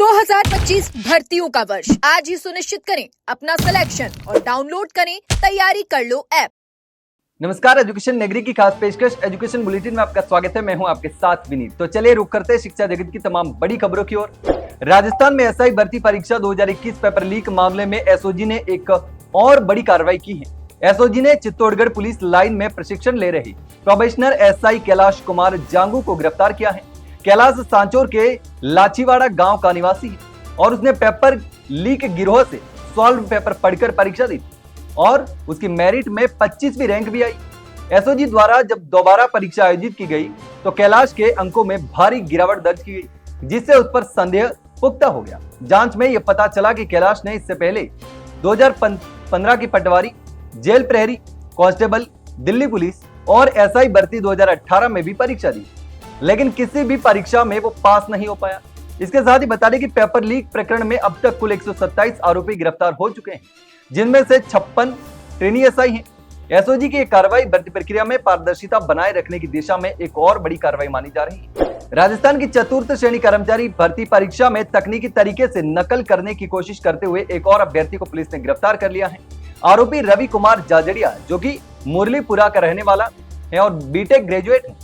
2025 भर्तियों का वर्ष आज ही सुनिश्चित करें अपना सिलेक्शन और डाउनलोड करें तैयारी कर लो ऐप। नमस्कार, एजुकेशन नगरी की खास पेशकश एजुकेशन बुलेटिन में आपका स्वागत है। मैं हूं आपके साथ विनीत। तो चलिए रुक करते हैं शिक्षा जगत की तमाम बड़ी खबरों की ओर। राजस्थान में एसआई भर्ती परीक्षा 2021 पेपर लीक मामले में एसओजी ने एक और बड़ी कार्रवाई की है। एसओजी ने चित्तौड़गढ़ पुलिस लाइन में प्रशिक्षण ले रहे प्रोबेशनर एसआई कैलाश कुमार जांगू को गिरफ्तार किया है। कैलाश सांचौर के लाचीवाड़ा गांव का निवासी है और उसने पेपर लीक गिरोह से सॉल्व पेपर पढ़कर परीक्षा दी और उसकी मेरिट में 25वीं रैंक भी आई। एसओजी द्वारा जब दोबारा परीक्षा आयोजित की गई तो कैलाश के अंकों में भारी गिरावट दर्ज की गई, जिससे उस पर संदेह पुख्ता हो गया। जांच में यह पता चला कि कैलाश ने इससे पहले 2015 की पटवारी, जेल प्रहरी, कांस्टेबल, दिल्ली पुलिस और एसआई भर्ती 2018 में भी परीक्षा दी, लेकिन किसी भी परीक्षा में वो पास नहीं हो पाया। इसके साथ ही बता दें कि पेपर लीक प्रकरण में अब तक कुल 127 आरोपी गिरफ्तार हो चुके हैं, जिनमें से 56 ट्रेनी एसआई हैं। एसओजी की कार्रवाई भर्ती प्रक्रिया में पारदर्शिता बनाए रखने की दिशा में एक और बड़ी कार्रवाई मानी जा रही है। राजस्थान की चतुर्थ श्रेणी कर्मचारी भर्ती परीक्षा में तकनीकी तरीके से नकल करने की कोशिश करते हुए एक और अभ्यर्थी को पुलिस ने गिरफ्तार कर लिया है। आरोपी रवि कुमार जाजड़िया, जो कि मुरलीपुरा का रहने वाला है और बीटेक ग्रेजुएट है,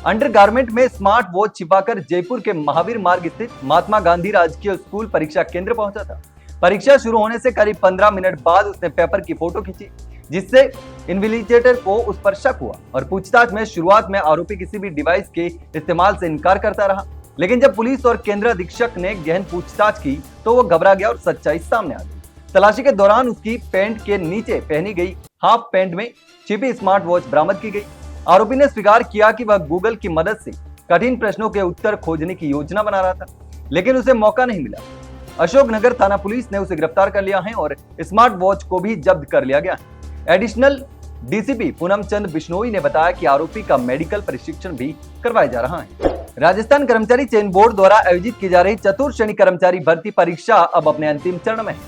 अंडरगारमेंट में स्मार्ट वॉच छिपाकर जयपुर के महावीर मार्ग स्थित महात्मा गांधी राजकीय स्कूल परीक्षा केंद्र पहुंचा था। परीक्षा शुरू होने से करीब 15 मिनट बाद उसने पेपर की फोटो खींची, जिससे इन्विजिलेटर को उस पर शक हुआ और पूछताछ में शुरुआत में आरोपी किसी भी डिवाइस के इस्तेमाल से इनकार करता रहा, लेकिन जब पुलिस और केंद्र अधीक्षक ने गहन पूछताछ की तो वो घबरा गया और सच्चाई सामने आ गई। तलाशी के दौरान उसकी पैंट के नीचे पहनी गई हाफ पैंट में छिपी स्मार्ट वॉच बरामद की गई। आरोपी ने स्वीकार किया कि वह गूगल की मदद से कठिन प्रश्नों के उत्तर खोजने की योजना बना रहा था, लेकिन उसे मौका नहीं मिला। अशोकनगर थाना पुलिस ने उसे गिरफ्तार कर लिया है और स्मार्ट वॉच को भी जब्त कर लिया गया है। एडिशनल डीसीपी पूनम चंद बिश्नोई ने बताया कि आरोपी का मेडिकल प्रशिक्षण भी करवाया जा रहा है। राजस्थान कर्मचारी चयन बोर्ड द्वारा आयोजित की जा रही चतुर्थ श्रेणी कर्मचारी भर्ती परीक्षा अब अपने अंतिम चरण में है।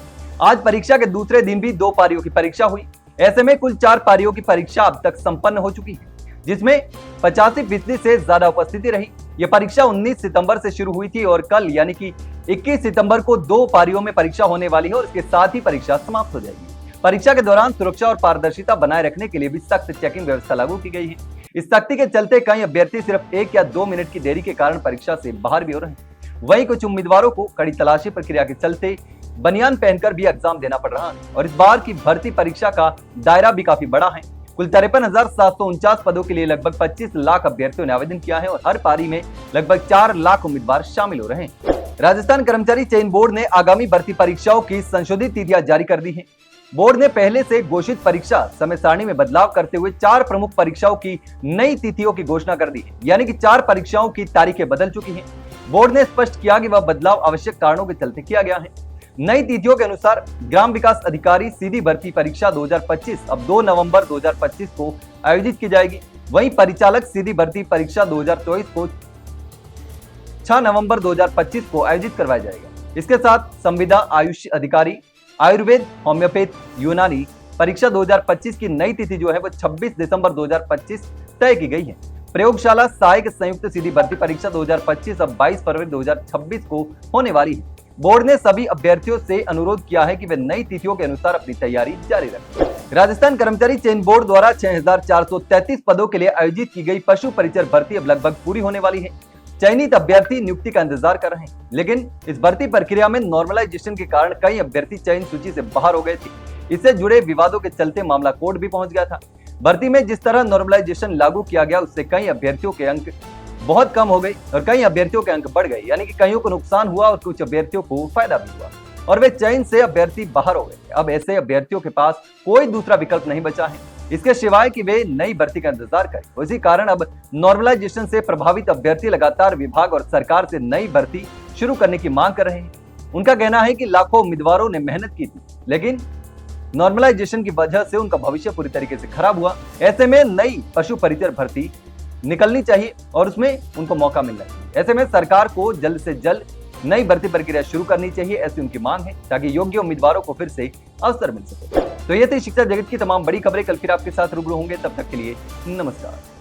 आज परीक्षा के दूसरे दिन भी 2 पारियों की परीक्षा हुई। ऐसे में कुल 4 पारियों की परीक्षा अब तक संपन्न हो चुकी है, जिसमें 85% से ज्यादा उपस्थिति रही। यह परीक्षा 19 सितंबर से शुरू हुई थी और कल यानी कि 21 सितंबर को 2 पारियों में परीक्षा होने वाली है और इसके साथ ही परीक्षा समाप्त हो जाएगी। परीक्षा के दौरान सुरक्षा और पारदर्शिता बनाए रखने के लिए भी सख्त चेकिंग व्यवस्था लागू की गई है। इस सख्ती के चलते कई अभ्यर्थी सिर्फ 1 या 2 मिनट की देरी के कारण परीक्षा से बाहर भी हो रहे हैं। वहीं कुछ उम्मीदवारों को कड़ी तलाशी प्रक्रिया के चलते बनियान पहनकर भी एग्जाम देना पड़ रहा है और इस बार की भर्ती परीक्षा का दायरा भी काफी बड़ा है। कुल 53,749 पदों के लिए लगभग 25 लाख अभ्यर्थियों ने आवेदन किया है और हर पारी में लगभग 4 लाख उम्मीदवार शामिल हो रहे हैं। राजस्थान कर्मचारी चयन बोर्ड ने आगामी भर्ती परीक्षाओं की संशोधित तिथियां जारी कर दी हैं। बोर्ड ने पहले से घोषित परीक्षा समय सारणी में बदलाव करते हुए 4 प्रमुख परीक्षाओं की नई तिथियों की घोषणा कर दी है, यानी कि 4 परीक्षाओं की तारीखें बदल चुकी हैं। बोर्ड ने स्पष्ट किया कि वह बदलाव आवश्यक कारणों के चलते किया गया है। नई तिथियों के अनुसार ग्राम विकास अधिकारी सीधी भर्ती परीक्षा 2025 अब 2 नवंबर 2025 को आयोजित की जाएगी। वहीं परिचालक सीधी भर्ती परीक्षा 2024 को 6 नवंबर 2025 को आयोजित करवाया जाएगा। इसके साथ संविदा आयुष अधिकारी, आयुर्वेद, होम्योपैथ, यूनानी परीक्षा 2025 की नई तिथि जो है वो 26 दिसंबर 2025 तय की गई है। प्रयोगशाला सहायक संयुक्त सीधी भर्ती परीक्षा 2025 अब 22 फरवरी 2026 को होने वाली है। बोर्ड ने सभी अभ्यर्थियों से अनुरोध किया है कि वे नई तिथियों के अनुसार अपनी तैयारी जारी रखें। राजस्थान कर्मचारी चयन बोर्ड द्वारा 6,433 पदों के लिए आयोजित की गई पशु परिचर भर्ती अब लगभग पूरी होने वाली है। चयनित अभ्यर्थी नियुक्ति का इंतजार कर रहे हैं, लेकिन इस भर्ती प्रक्रिया में नॉर्मलाइजेशन के कारण कई अभ्यर्थी चयन सूची से बाहर हो गए थे। इससे जुड़े विवादों के चलते मामला कोर्ट भी पहुंच गया था। भर्ती में जिस तरह नॉर्मलाइजेशन लागू किया गया उससे कई अभ्यर्थियों के अंक बहुत कम हो गई और कई अभ्यर्थियों के अंक बढ़ गए, यानी कि कईयों को नुकसान हुआ और कुछ अभ्यर्थियों को फायदा भी हुआ और वे चयन से अभ्यर्थी बाहर हो गए। अब ऐसे अभ्यर्थियों के पास कोई दूसरा विकल्प नहीं बचा है इसके सिवाय कि वे नई भर्ती का इंतजार करें। इसी कारण अब नॉर्मलाइजेशन से प्रभावित अभ्यर्थी लगातार विभाग और सरकार से नई भर्ती शुरू करने की मांग कर रहे हैं। उनका कहना है कि लाखों उम्मीदवारों ने मेहनत की थी, लेकिन नॉर्मलाइजेशन की वजह से उनका भविष्य पूरी तरीके से खराब हुआ। ऐसे में नई पशु परिचर भर्ती निकलनी चाहिए और उसमें उनको मौका मिलना चाहिए। ऐसे में सरकार को जल्द से जल्द नई भर्ती प्रक्रिया शुरू करनी चाहिए, ऐसी उनकी मांग है, ताकि योग्य उम्मीदवारों को फिर से अवसर मिल सके। तो ये थी शिक्षा जगत की तमाम बड़ी खबरें। कल फिर आपके साथ रूबरू होंगे, तब तक के लिए नमस्कार।